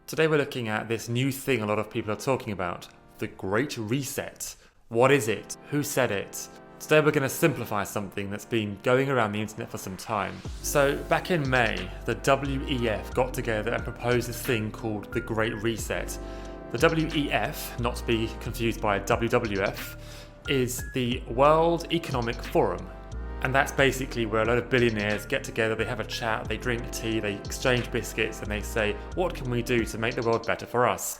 Today we're looking at this new thing a lot of people are talking about, the Great Reset. What is it? Who said it? Today we're going to simplify something that's been going around the internet for some time. So back in May, the WEF got together and proposed this thing called the Great Reset. The WEF, not to be confused by WWF, is the World Economic Forum. And that's basically where a lot of billionaires get together, they have a chat, they drink tea, they exchange biscuits, and they say, what can we do to make the world better for us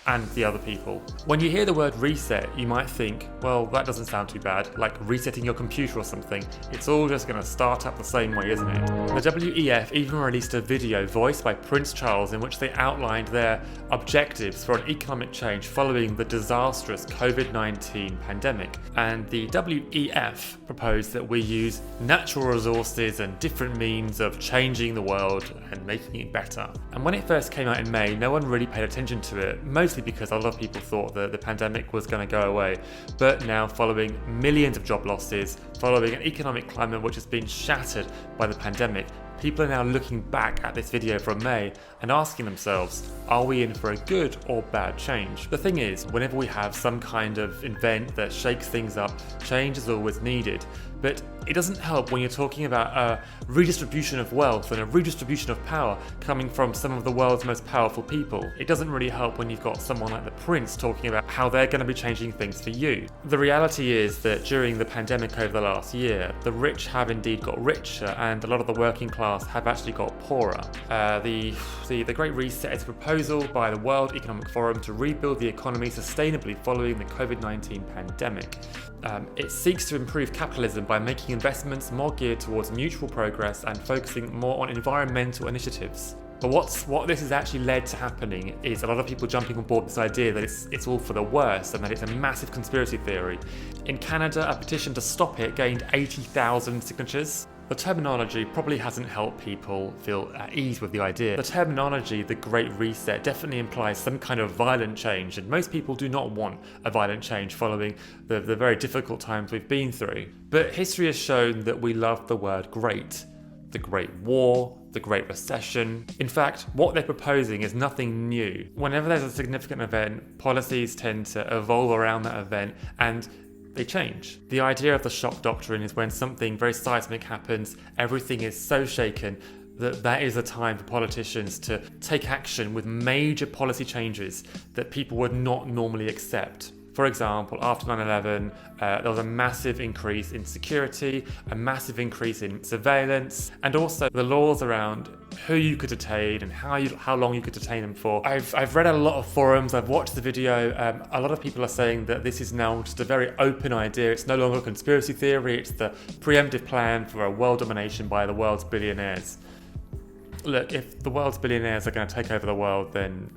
and the other people? When you hear the word reset, you might think, well, that doesn't sound too bad, like resetting your computer or something. It's all just going to start up the same way, isn't it? The WEF even released a video voiced by Prince Charles in which they outlined their objectives for an economic change following the disastrous COVID-19 pandemic. And the WEF proposed that we use natural resources and different means of changing the world and making it better. And when it first came out in May, no one really paid attention to it, mostly because a lot of people thought that the pandemic was going to go away. But now, following millions of job losses, following an economic climate which has been shattered by the pandemic, people are now looking back at this video from May and asking themselves, are we in for a good or bad change? The thing is, whenever we have some kind of event that shakes things up, change is always needed. But it doesn't help when you're talking about a redistribution of wealth and a redistribution of power coming from some of the world's most powerful people. It doesn't really help when you've got someone like the Prince talking about how they're going to be changing things for you. The reality is that during the pandemic over the last year, the rich have indeed got richer and a lot of the working class have actually got poorer. The Great Reset is a proposal by the World Economic Forum to rebuild the economy sustainably following the COVID-19 pandemic. It seeks to improve capitalism by making investments more geared towards mutual progress and focusing more on environmental initiatives. But what this has actually led to happening is a lot of people jumping on board this idea that it's all for the worse and that it's a massive conspiracy theory. In Canada, a petition to stop it gained 80,000 signatures. The terminology probably hasn't helped people feel at ease with the idea. The terminology, the Great Reset, definitely implies some kind of violent change, and most people do not want a violent change following the very difficult times we've been through. But history has shown that we love the word great. The Great War, the Great Recession. In fact, what they're proposing is nothing new. Whenever there's a significant event, policies tend to evolve around that event and they change. The idea of the shock doctrine is when something very seismic happens, everything is so shaken that is a time for politicians to take action with major policy changes that people would not normally accept. For example, after 9/11, there was a massive increase in security, a massive increase in surveillance, and also the laws around who you could detain and how long you could detain them for. I've read a lot of forums, I've watched the video, a lot of people are saying that this is now just a very open idea. It's no longer a conspiracy theory, it's the preemptive plan for a world domination by the world's billionaires. Look, if the world's billionaires are going to take over the world, then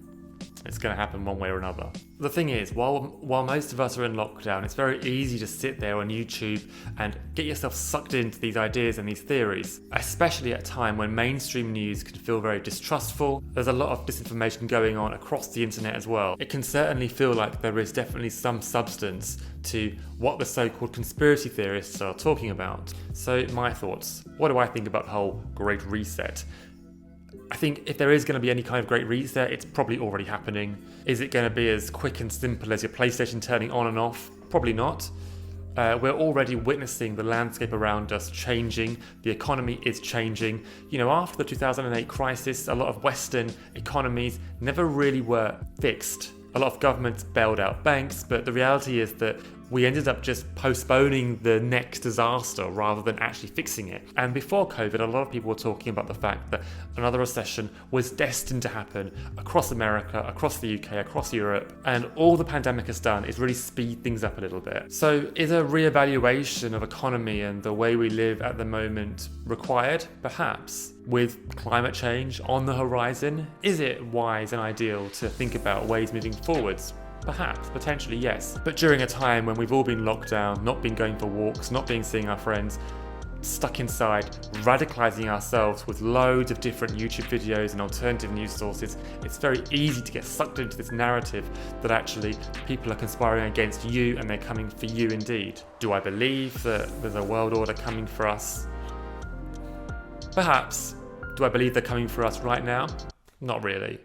it's going to happen one way or another. The thing is, while most of us are in lockdown, it's very easy to sit there on YouTube and get yourself sucked into these ideas and these theories, especially at a time when mainstream news can feel very distrustful. There's a lot of disinformation going on across the internet as well. It can certainly feel like there is definitely some substance to what the so-called conspiracy theorists are talking about. So my thoughts. What do I think about the whole Great Reset? I think if there is going to be any kind of Great Reset, it's probably already happening. Is it going to be as quick and simple as your PlayStation turning on and off? Probably not. We're already witnessing the landscape around us changing. The economy is changing. You know, after the 2008 crisis, a lot of Western economies never really were fixed. A lot of governments bailed out banks, but the reality is that we ended up just postponing the next disaster rather than actually fixing it. And before COVID, a lot of people were talking about the fact that another recession was destined to happen across America, across the UK, across Europe. And all the pandemic has done is really speed things up a little bit. So is a reevaluation of economy and the way we live at the moment required? Perhaps. With climate change on the horizon, is it wise and ideal to think about ways moving forwards? Perhaps, potentially yes. But during a time when we've all been locked down, not been going for walks, not been seeing our friends, stuck inside, radicalizing ourselves with loads of different YouTube videos and alternative news sources, it's very easy to get sucked into this narrative that actually people are conspiring against you and they're coming for you indeed. Do I believe that there's a world order coming for us? Perhaps. Do I believe they're coming for us right now? Not really.